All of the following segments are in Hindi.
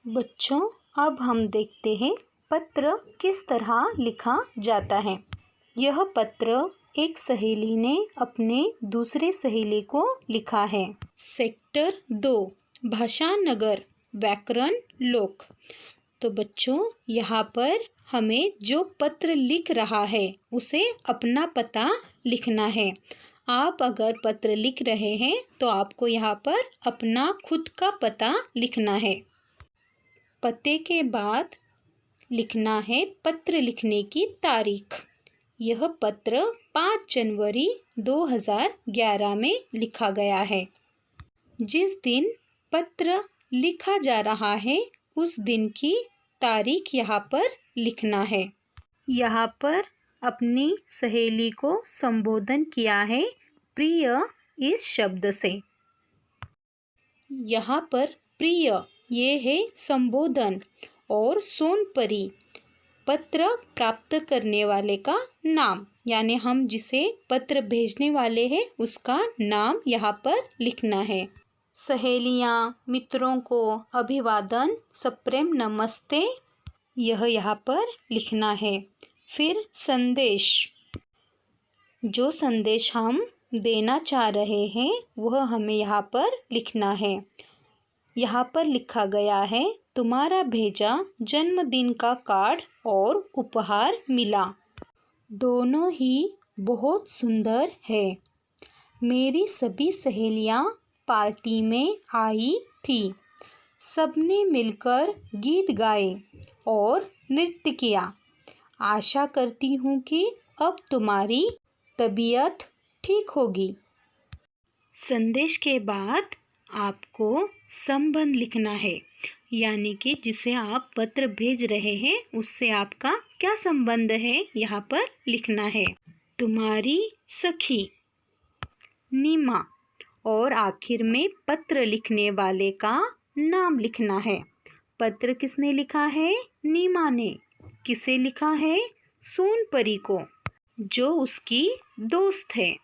बच्चों, अब हम देखते हैं पत्र किस तरह लिखा जाता है। यह पत्र एक सहेली ने अपने दूसरे सहेली को लिखा है। सेक्टर 2 भाषा नगर व्याकरण लोक। तो बच्चों, यहाँ पर हमें जो पत्र लिख रहा है उसे अपना पता लिखना है। आप अगर पत्र लिख रहे हैं तो आपको यहाँ पर अपना खुद का पता लिखना है। पते के बाद लिखना है पत्र लिखने की तारीख। यह पत्र 5 जनवरी 2011 में लिखा गया है। जिस दिन पत्र लिखा जा रहा है उस दिन की तारीख यहाँ पर लिखना है। यहाँ पर अपनी सहेली को संबोधन किया है प्रिय इस शब्द से। यहाँ पर प्रिय ये है संबोधन और सोनपरी पत्र प्राप्त करने वाले का नाम, यानी हम जिसे पत्र भेजने वाले हैं उसका नाम यहाँ पर लिखना है। सहेलियाँ मित्रों को अभिवादन सप्रेम नमस्ते यह यहाँ पर लिखना है। फिर संदेश, जो संदेश हम देना चाह रहे हैं वह हमें यहाँ पर लिखना है। यहाँ पर लिखा गया है तुम्हारा भेजा जन्मदिन का कार्ड और उपहार मिला। दोनों ही बहुत सुंदर है। मेरी सभी सहेलियाँ पार्टी में आई थी। सबने मिलकर गीत गाए और नृत्य किया। आशा करती हूँ कि अब तुम्हारी तबीयत ठीक होगी। संदेश के बाद आपको संबंध लिखना है, यानी कि जिसे आप पत्र भेज रहे हैं उससे आपका क्या संबंध है यहाँ पर लिखना है। तुम्हारी सखी नीमा, और आखिर में पत्र लिखने वाले का नाम लिखना है। पत्र किसने लिखा है? नीमा ने। किसे लिखा है? सोनपरी को, जो उसकी दोस्त है,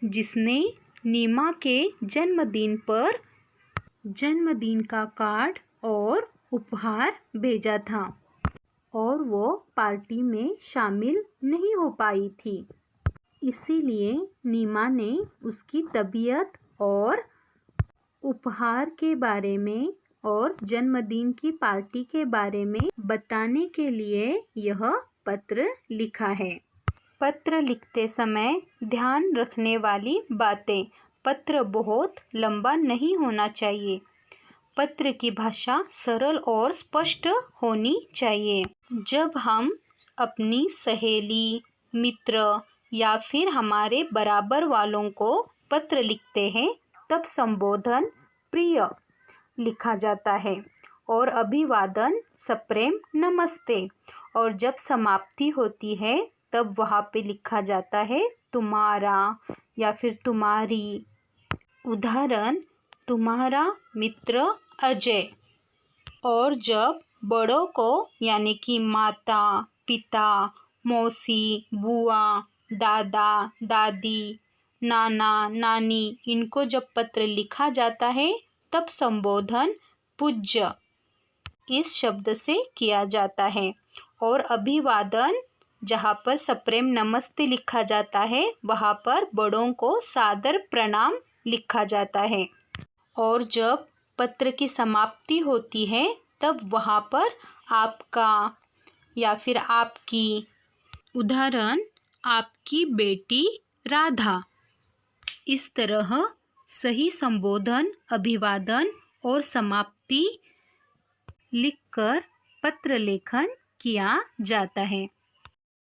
जिसने नीमा के जन्मदिन पर जन्मदिन का कार्ड और उपहार भेजा था और वो पार्टी में शामिल नहीं हो पाई थी। इसीलिए नीमा ने उसकी तबीयत और उपहार के बारे में और जन्मदिन की पार्टी के बारे में बताने के लिए यह पत्र लिखा है। पत्र लिखते समय ध्यान रखने वाली बातें। पत्र बहुत लंबा नहीं होना चाहिए। पत्र की भाषा सरल और स्पष्ट होनी चाहिए। जब हम अपनी सहेली, मित्र या फिर हमारे बराबर वालों को पत्र लिखते हैं तब संबोधन प्रिय लिखा जाता है और अभिवादन सप्रेम नमस्ते, और जब समाप्ति होती है तब वहाँ पे लिखा जाता है तुम्हारा या फिर तुम्हारी। उदाहरण, तुम्हारा मित्र अजय। और जब बड़ों को यानी कि माता, पिता, मौसी, बुआ, दादा, दादी, नाना, नानी, इनको जब पत्र लिखा जाता है तब संबोधन पूज्य इस शब्द से किया जाता है। और अभिवादन, जहाँ पर सप्रेम नमस्ते लिखा जाता है वहाँ पर बड़ों को सादर प्रणाम लिखा जाता है। और जब पत्र की समाप्ति होती है तब वहाँ पर आपका या फिर आपकी। उदाहरण, आपकी बेटी राधा। इस तरह सही संबोधन, अभिवादन और समाप्ति लिखकर पत्र लेखन किया जाता है।